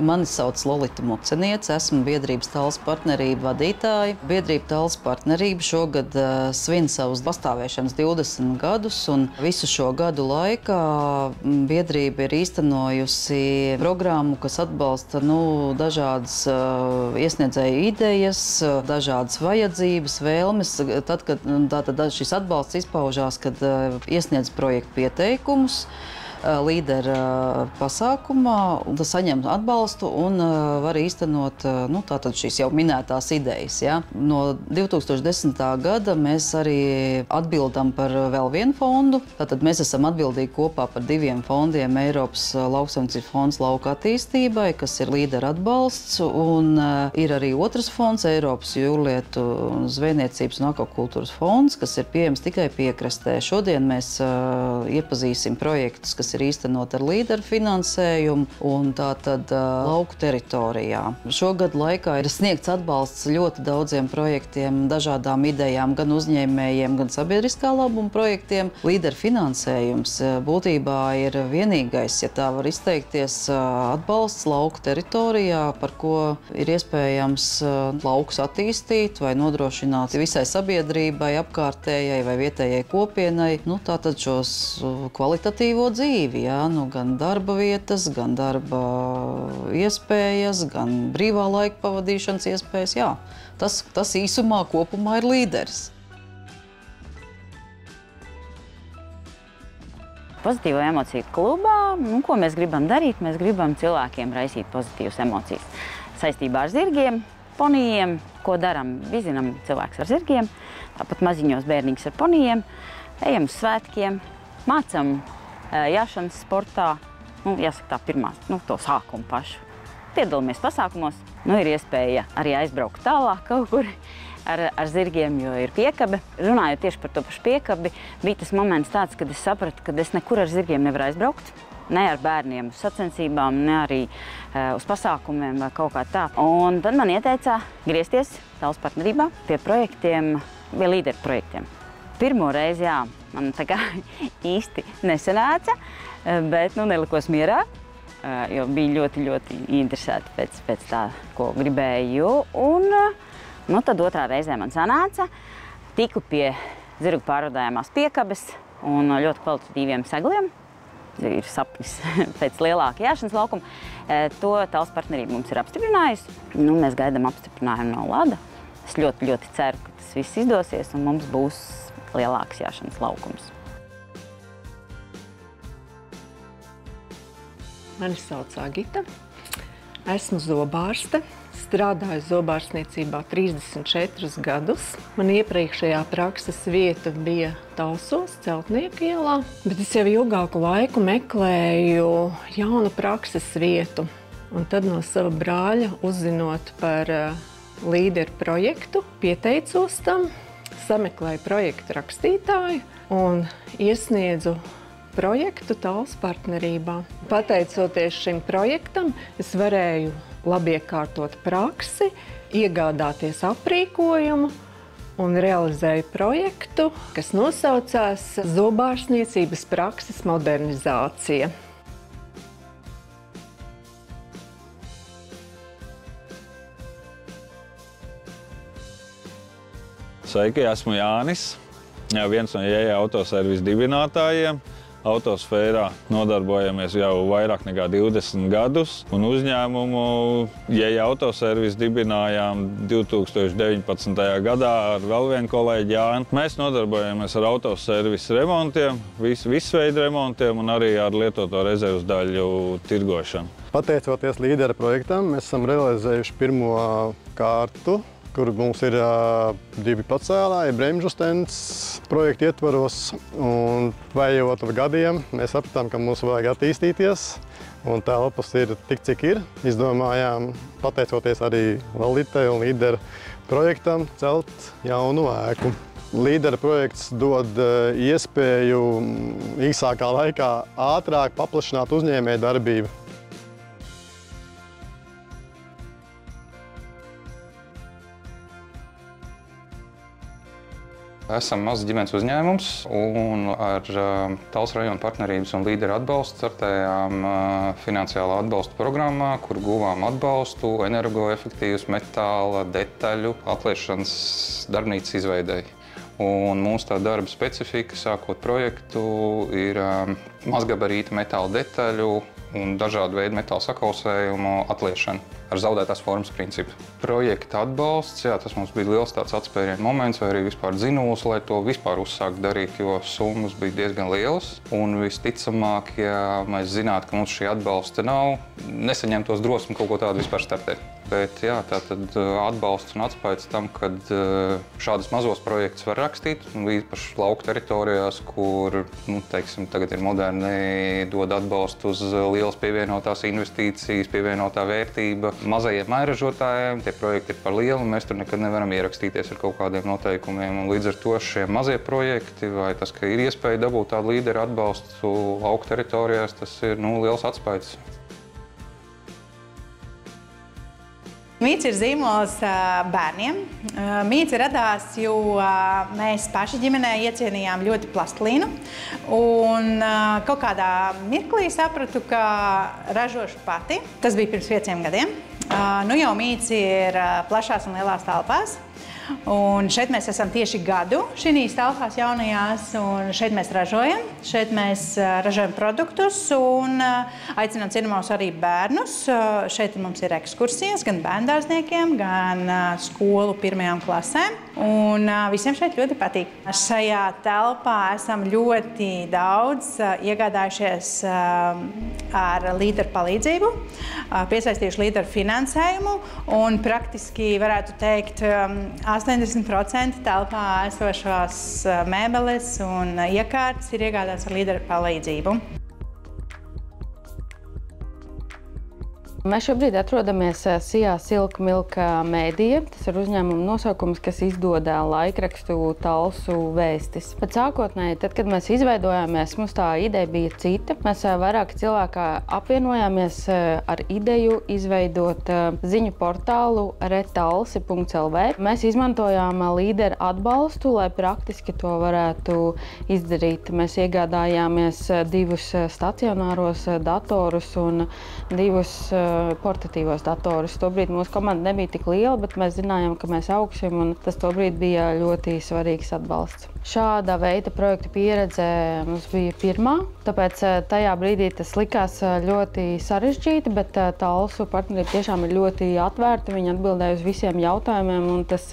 Mani sauc Lolita Muceniece, esmu biedrības Tallas partnerība vadītāja. Biedrība Tallas partnerība šogad svin savus pastāvēšanas 20 gadus, un visu šo gadu laikā biedrība ir īstenojusi programmu, kas atbalsta dažādas iesniedzēju idejas, dažādas vajadzības, vēlmes. Tad, kad šis atbalsts izpaužās, kad iesniedz projektu pieteikumus līderu pasākumā, un tas saņem atbalstu un var īstenot tātad šīs jau minētās idejas. Ja? No 2010. gada mēs arī atbildam par vēl vienu fondu. Tātad mēs esam atbildīgi kopā par 2 fondiem – Eiropas lauksaimniecības fonds lauka attīstībai, kas ir līderu atbalsts, un ir arī otrs fonds – Eiropas jūrlietu zvejniecības un akvakultūras fonds, kas ir pieejams tikai piekrastē. Šodien mēs iepazīsim projektus, kas ir īstenot ar līderu finansējumu un tātad lauku teritorijā. Šogad laikā ir sniegts atbalsts ļoti daudziem projektiem, dažādām idejām, gan uzņēmējiem, gan sabiedriskā labuma projektiem. Līderu finansējums būtībā ir vienīgais, ja tā var izteikties, atbalsts lauku teritorijā, par ko ir iespējams laukus attīstīt vai nodrošināt visai sabiedrībai, apkārtējai vai vietējai kopienai, tātad šos kvalitatīvo dzīvi. Ja? Gan darba vietas, gan darba iespējas, gan brīvā laika pavadīšanas iespējas. Jā, tas īsumā kopumā ir līderis. Pozitīvo emociju klubā, ko mēs gribam darīt? Mēs gribam cilvēkiem raisīt pozitīvas emocijas. Saistībā ar zirgiem, ponijiem, ko daram? Vizinam cilvēks ar zirgiem, tāpat maziņos bērniņus ar ponijiem, ejam uz svētkiem, mācam jāšanas sportā, jāsaka tā pirmā, to sākumu pašu. Piedalāmies pasākumos, ir iespēja arī aizbraukt tālāk kaut kur ar zirgiem, jo ir piekabe. Runājot tieši par to pašu piekabi, bija tas moments tāds, kad es sapratu, ka es nekur ar zirgiem nevaru aizbraukt. Ne ar bērniem uz sacensībām, ne arī uz pasākumiem vai kaut kā tā. Un tad man ieteica griezties Tallas partnerībā pie projektiem, pie līderu projektiem. Pirmo reizi, jā, man tā kā īsti nesanāca, bet nelikos mierā, jo biju ļoti, ļoti interesēta pēc tā, ko gribēju. Un tad otrā reizē man sanāca, tiku pie zirgu pārvadājumās piekabes un ļoti kvalitatīviem segliem. Ir sapnis pēc lielāka jāšanas laukuma. To Tallas partnerība mums ir apstiprinājusi. Mēs gaidām apstiprinājumu no Lada. Es ļoti, ļoti ceru, ka tas viss izdosies un mums būs lielāks jāšanas laukums. Mani sauc Agita. Esmu zobārste. Strādāju zobārstniecībā 34 gadus. Man iepriekšējā prakses vieta bija Talsos, Celtnieku ielā, bet es jau ilgāku laiku meklēju jaunu prakses vietu. Un tad no sava brāļa, uzzinot par līderu projektu, pieteicos tam, sameklēju projektu rakstītāju un iesniedzu projektu Tallas partnerībā. Pateicoties šim projektam, es varēju labi iekārtot praksi, iegādāties aprīkojumu un realizēju projektu, kas nosaucās Zobārstniecības prakses modernizācija. Sveiki, esmu Jānis, viens no JJ autoservisa dibinātājiem. Autosfērā nodarbojamies jau vairāk nekā 20 gadus, un uzņēmumu JJ autoservisa dibinājām 2019. gadā ar vēl vienu kolēģi Jāni. Mēs nodarbojamies ar autoservisa remontiem, visu veidu remontiem un arī ar lietoto rezerves daļu tirgošanu. Pateicoties līdera projektam, mēs esam realizējuši pirmo kārtu, kur mums ir 2 pacēlāji, bremžu stends projekta ietvaros. Un paiet ar gadiem, mēs sapratām, ka mums vajag attīstīties. Un telpas ir tik, cik ir. Izdomājām, pateicoties arī Lolitai un līdera projektam, celt jaunu ēku. Līdera projekts dod iespēju īsākā laikā ātrāk paplašināt uzņēmēju darbību. Esam mazs ģimenes uzņēmums un ar Talsu rajona partnerības un līderu atbalstu startējām finansiālā atbalsta programmā, kur guvām atbalstu energoefektīvas metāla detaļu atliešanas darbnīcas izveidei. Un mūsu tā darba specifika, sākot projektu, ir mazgabarīta metāla detaļu un dažādu veidu metāla sakausējumu atliešana ar zaudētās formas principu. Projekta atbalsts, jā, tas mums bija liels tāds atspērienu moments, vai arī vispār dzinulis, lai to vispār uzsākt darīt, jo summas bija diezgan lielas. Un visticamāk, ja mēs zinātu, ka mums šī atbalsta nav, nesaņemtos drosmi kaut ko tādu vispār startēt. Bet jā, tātad atbalsts un atspējas tam, kad šādus mazos projektus var rakstīt, īpaši lauku teritorijās, kur, teiksim, tagad ir moderni, dod atbalstu uz lielas pievienotās investīcijas, pievienotā vērtība. Mazajiem mairažotājiem tie projekti ir par lielu, un mēs tur nekad nevaram ierakstīties ar kaut kādiem noteikumiem. Un līdz ar to šie mazie projekti, vai tas, ka ir iespēja dabūt tādu līderu atbalstu lauku teritorijās, tas ir liels atspējas. Mīts ir zīmols bērniem. Mīts radās, jo mēs paši ģimenē iecienījām ļoti plastelīnu. Un kaut kādā mirklī sapratu, ka ražošu pati. Tas bija pirms 5 gadiem. Nu jau Mīts ir plašās un lielās telpās. Un šeit mēs esam tieši gadu šīs telpās jaunajās, un šeit mēs ražojam. Šeit mēs ražojam produktus un aicinām ciemos arī bērnus. Šeit mums ir ekskursijas gan bērndārzniekiem, gan skolu 1. klasēm. Un visiem šeit ļoti patīk. Šajā telpā esam ļoti daudz iegādājušies ar līderu palīdzību, piesaistījuši līderu finansējumu un praktiski varētu teikt 80% telpā esošās mēbeles un iekārtas ir iegādātas ar līderu palīdzību. Mēs šobrīd atrodamies Sijā Silk Milk Media. Tas ir uzņēmuma nosaukums, kas izdod laikrakstu Talsu Vēstis. Bet sākotnēji, tad, kad mēs izveidojāmies, mums tā ideja bija cita. Mēs vairāk cilvēki apvienojāmies ar ideju izveidot ziņu portālu retalsi.lv. Mēs izmantojām līderu atbalstu, lai praktiski to varētu izdarīt. Mēs iegādājāmies 2 stacionāros datorus un 2 portatīvos datorus. Tobrīd mūsu komanda nebija tik liela, bet mēs zinājām, ka mēs augsim, un tas tobrīd bija ļoti svarīgs atbalsts. Šāda veida projekta pieredze mums bija pirmā, tāpēc tajā brīdī tas likās ļoti sarežģīti, bet Talsu partnerība tiešām ir ļoti atvērta. Viņi atbildēja uz visiem jautājumiem, un tas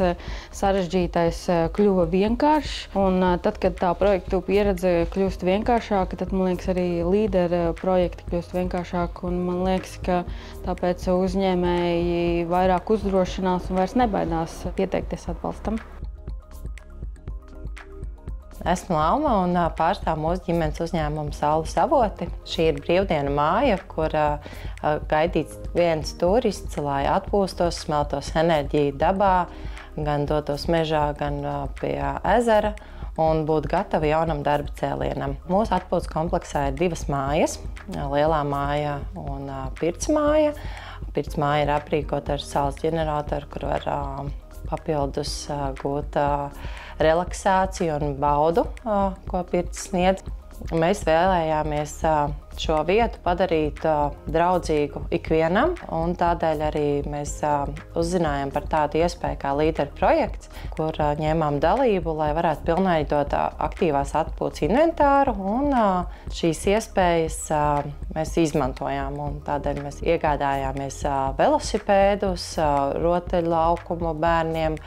sarežģītais kļuva vienkāršs. Un tad, kad tā projektu pieredze kļūst vienkāršāka, tad, man liekas, arī līderu projekti kļūst vienkāršāki, un man liekas, ka tāpēc uzņēmēji vairāk uzdrošinās un vairs nebaidās pieteikties atbalstam. Esmu Alma un pārstāvu mūsu ģimenes uzņēmumu Saules avoti. Šī ir brīvdienu māja, kur gaidīts viens turists, lai atpūstos, smeltos enerģiju dabā, gan dotos mežā, gan pie ezera un būtu gatavi jaunam darba cēlienam. Mūsu atpūtas kompleksā ir 2 mājas, lielā māja un pirts māja. Pirts māja ir aprīkota ar saules ģeneratoru, kur var papildus gūt relaksāciju un baudu, ko pirts sniedz. Mēs vēlējāmies šo vietu padarīt draudzīgu ikvienam, un tādēļ arī mēs uzzinājām par tādu iespēju kā līderu projekts, kur ņēmām dalību, lai varētu pilnveidot aktīvās atpūtas inventāru, un šīs iespējas mēs izmantojām, un tādēļ mēs iegādājāmies velosipēdus, rotaļlaukumu bērniem,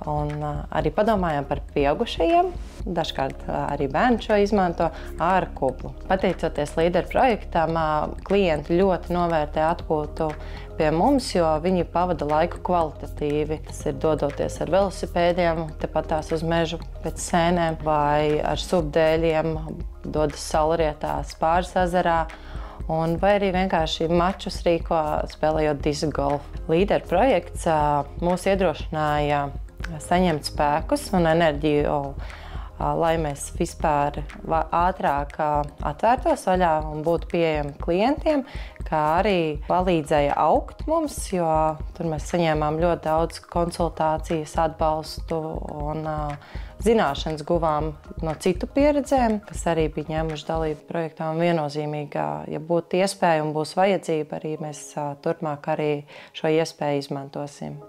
un arī padomājām par pieaugušajiem. Dažkārt arī bērni šo izmanto ar kuplu. Pateicoties līderu projektam, klienti ļoti novērtē atpūtu pie mums, jo viņi pavada laiku kvalitatīvi. Tas ir dodoties ar velosipēdiem, tepatās uz mežu pēc sēnēm, vai ar subdēļiem, dodas saulrietās Pāres ezerā, vai arī vienkārši mačus rīko, spēlējot disku golfu. Līderu projekts mūs iedrošināja saņemt spēkus un enerģiju, lai mēs vispār ātrāk atvērtos vaļā un būtu pieejami klientiem, kā arī palīdzēja augt mums, jo tur mēs saņēmām ļoti daudz konsultācijas, atbalstu un Zināšanas guvām no citu pieredzēm, kas arī bija ņēmuši dalību projektā, un viennozīmīgi, ja būtu iespēja un būs vajadzība, arī mēs turpmāk arī šo iespēju izmantosim.